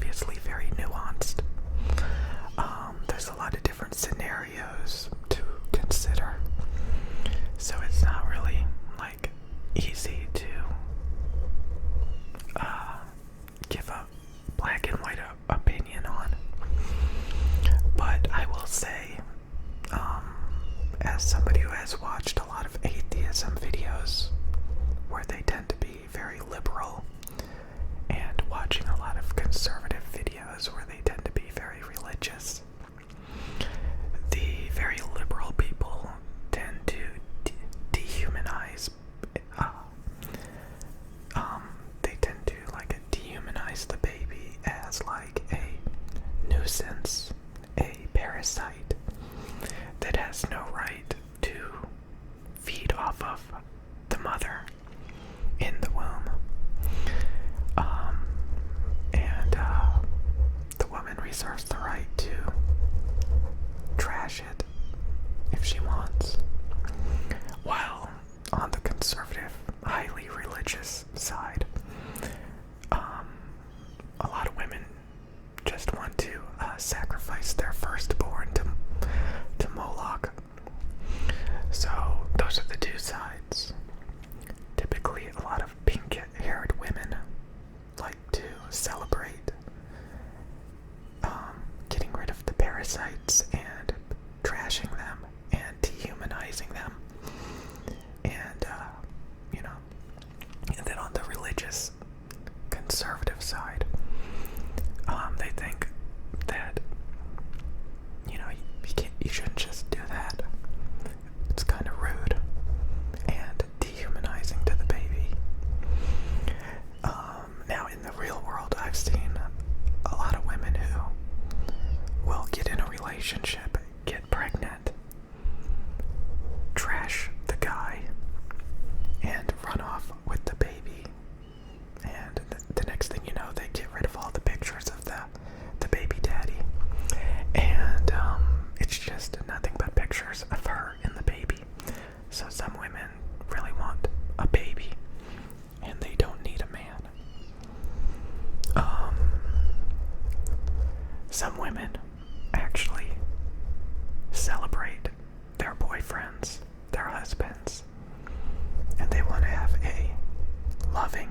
obviously very nuanced. There's a lot of different scenarios to consider, so it's not really like easy to give a black and white opinion on. But I will say, as somebody who has watched a lot of atheism videos where they tend to be very liberal, and watching a lot of conservative videos where they tend to be very religious, the very liberal people tend to dehumanize. They tend to dehumanize the baby as like a nuisance, a parasite that has no right to feed off of the mother in the womb. And the woman reserves the right to trash it if she wants. While on the conservative, highly religious side, a lot of women just want to sacrifice their firstborn to Moloch. So those are the two sides. Typically, a lot of pink-haired women like to celebrate getting rid of the parasites and trashing them and dehumanizing them. And, and then on the religious conservative side, they think that, you shouldn't just do that. It's kind of rude and dehumanizing to the baby. Now, in the real world, I've seen a lot of women who will get in a relationship, get pregnant, trash the guy, and run off with the baby. And the next thing you know, they get rid of all the pictures of the baby daddy. And it's just nothing but pictures of her and the baby. So some women really want a baby, and they don't need a man. Some women actually celebrate their boyfriends, their husbands, and they want to have a loving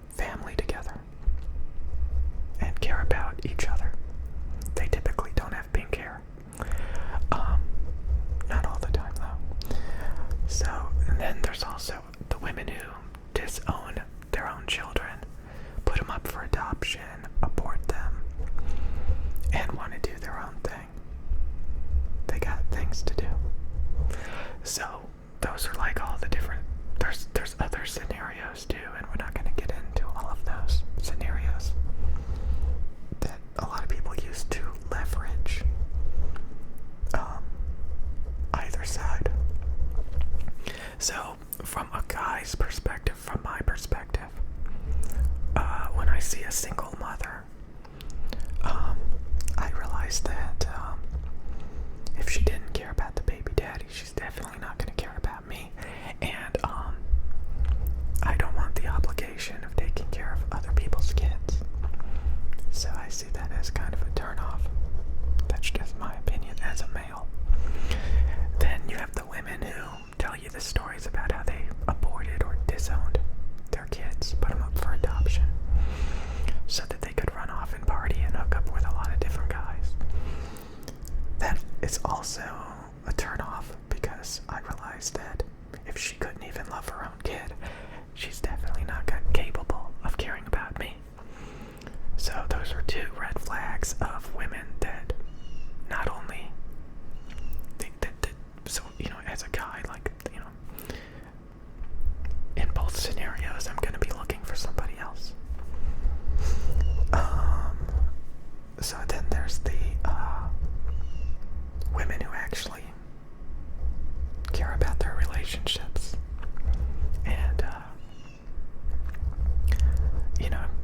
family together and care about each other. They typically don't have pink hair. Not all the time though. So, and then there's also the women who disown their own children, put them up for adoption, abort them, and want to do their own thing. They got things to do. So those are like all the different, there's other scenarios too, and we're not going to get into all of those scenarios that a lot of people use to leverage either side. So from a guy's perspective, from my perspective, when I see a single mother, I realize that if she didn't care about the baby daddy, she's definitely not going to care about me. And I don't want the obligation of taking care of other people's kids. So I see that as kind of a turnoff. That's just my opinion as a male. Then you have the women who tell you the stories about how they aborted or disowned their kids, put them up for adoption, so that they could run off and party and hook up with a lot of different guys. That is also a turnoff, because I realized that if she couldn't even love her own kid, she's definitely not capable of caring about me. So those are two red flags of women that not only think that so, as a guy, in both scenarios, I'm going to be looking for somebody else. So then there's the women who actually care about their relationships. And,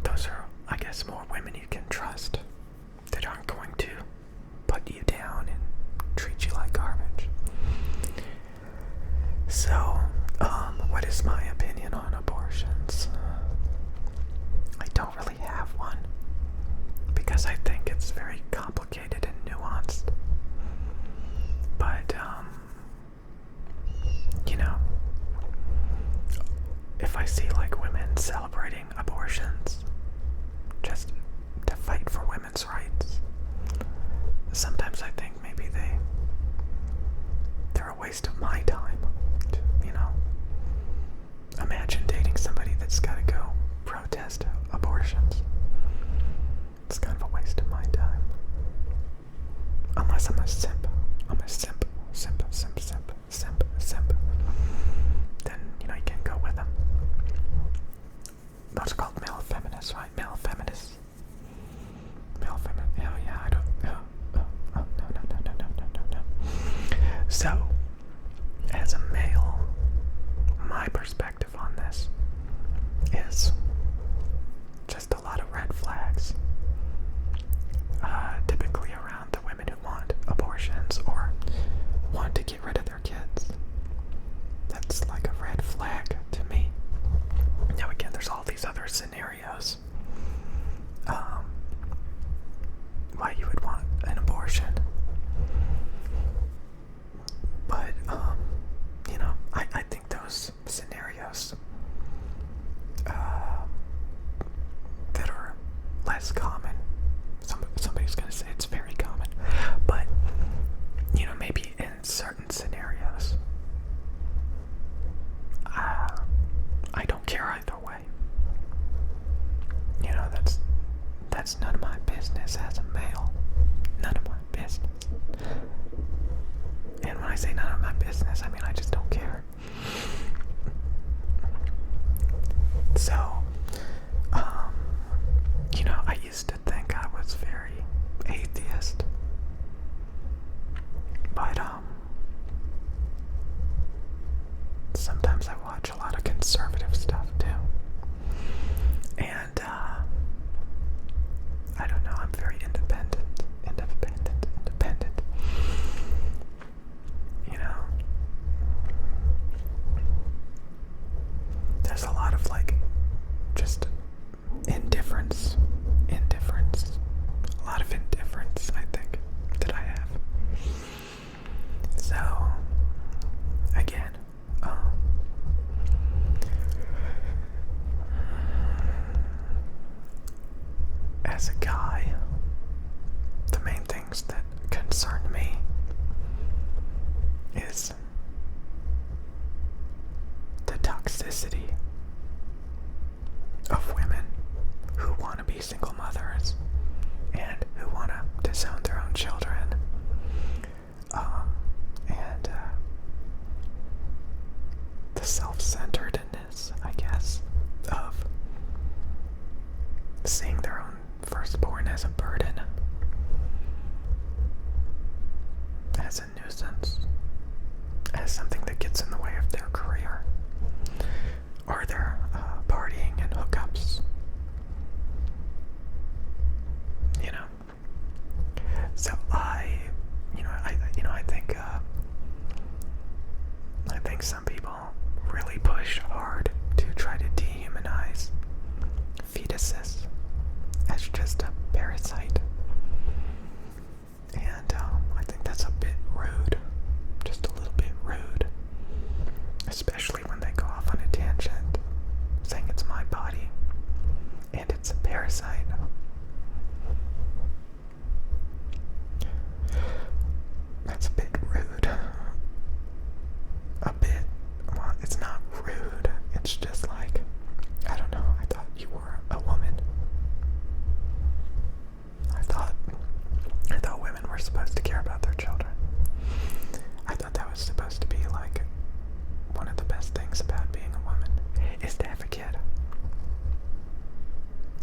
those are, I guess, more women you can trust, that aren't going to put you down and treat you like garbage. So, what is my opinion on abortions? I don't really have one. because I think it's very complicated and nuanced. But, you know, if I see like women celebrating abortions just to fight for women's rights, sometimes I think maybe they're a waste of my time. You know, imagine dating somebody that's got to go protest abortions. It's kind of a waste of my time. Unless I'm a simp. I'm a simp. Then, you know, you can go with them. Those are called male feminists, right? Male feminists. Male feminist. Oh, yeah, I don't. Oh, no. So, as a male, my perspective on this is just a lot of red flags. Typically around the women who want abortions or want to get rid of their kids. That's like a red flag to me. Now again, there's all these other scenarios why you would want an abortion. But, you know, I think those scenarios that are less common, somebody's going to say it's very common, but, you know, maybe in certain scenarios, I don't care either way. You know, that's none of my business as a male. None of my business. And when I say none of my business, I mean I just don't care. So, you know, I used to think I was very atheist. But, sometimes I watch a lot of conservative stuff too. And, I don't know, I'm very independent. You know, there's a lot of like just indifference, a lot of indifference, I think, that I have. So, again, as a guy, the main things that concern me is the toxicity of women who want to be single mothers and who want to disown their own children, and the self-centeredness, I guess, of seeing their own firstborn as a burden, as a nuisance, as something that gets in the way of their career or their partying and hookups. You know, so I think some people really push hard to try to dehumanize fetuses as just a parasite. And I think that's a bit rude, just a little bit rude, especially when they go off on a tangent saying it's my body and it's a parasite. That's a bit rude. A bit. Well, it's not rude. It's just like, I don't know. I thought you were a woman. I thought women were supposed to care about their children. I thought that was supposed to be like one of the best things about being a woman is to have a kid.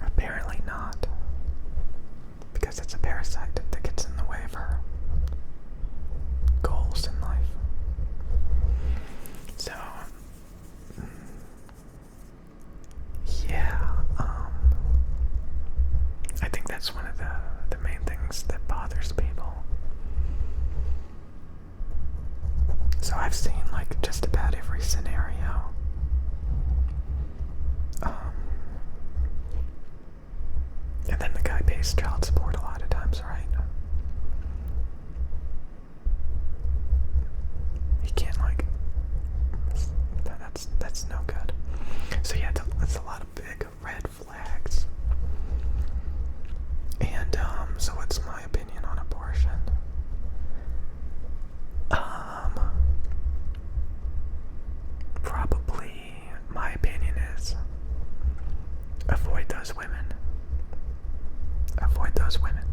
Apparently not. Because it's a parasite that gets in the way of her goals in life. So, yeah, I think that's one of the main things that bothers people. So I've seen like just about every scenario. And then the guy pays child support a lot of times, right? He can't, like, that's no good. So yeah, that's a lot of big red flags. And so what's my opinion on abortion? Probably my opinion is avoid those women. Avoid those women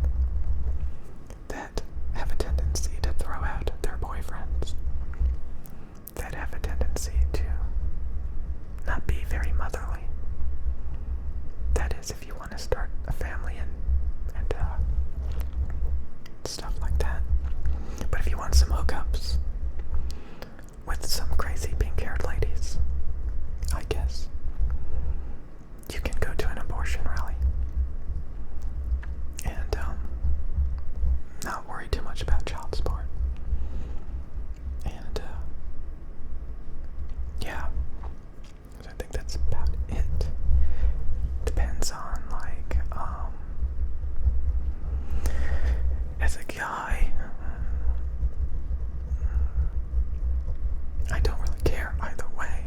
that have a tendency to throw out their boyfriends, that have a tendency to not be very motherly. That is, if you want to start a family and stuff like that. But if you want some hookups with some crazy pink-haired ladies, I guess you can go to an abortion rally and not worry too much about child support. And yeah, I think that's about it. Depends on, like, as a guy, I don't really care either way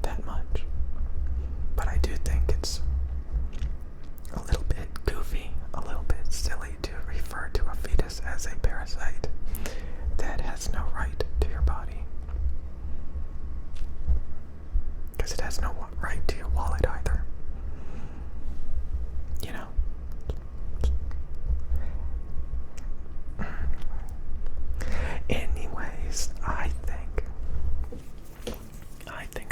that much. But I do think it's a little bit goofy, a little bit silly to refer to a fetus as a parasite that has no right to your body. Because it has no right to your wallet either. You know? Anyways, I think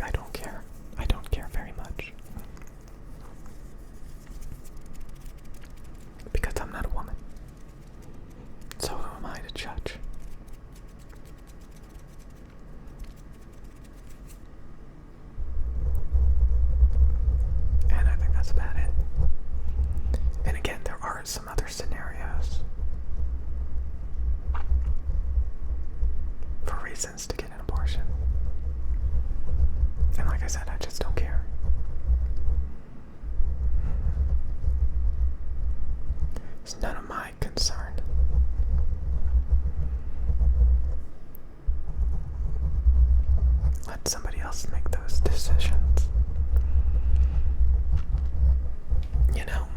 I don't care. I don't care very much. Because I'm not a woman. So who am I to judge? And I think that's about it. And again, there are some other scenarios for reasons to get an abortion. And like I said, I just don't care. It's none of my concern. Let somebody else make those decisions. You know?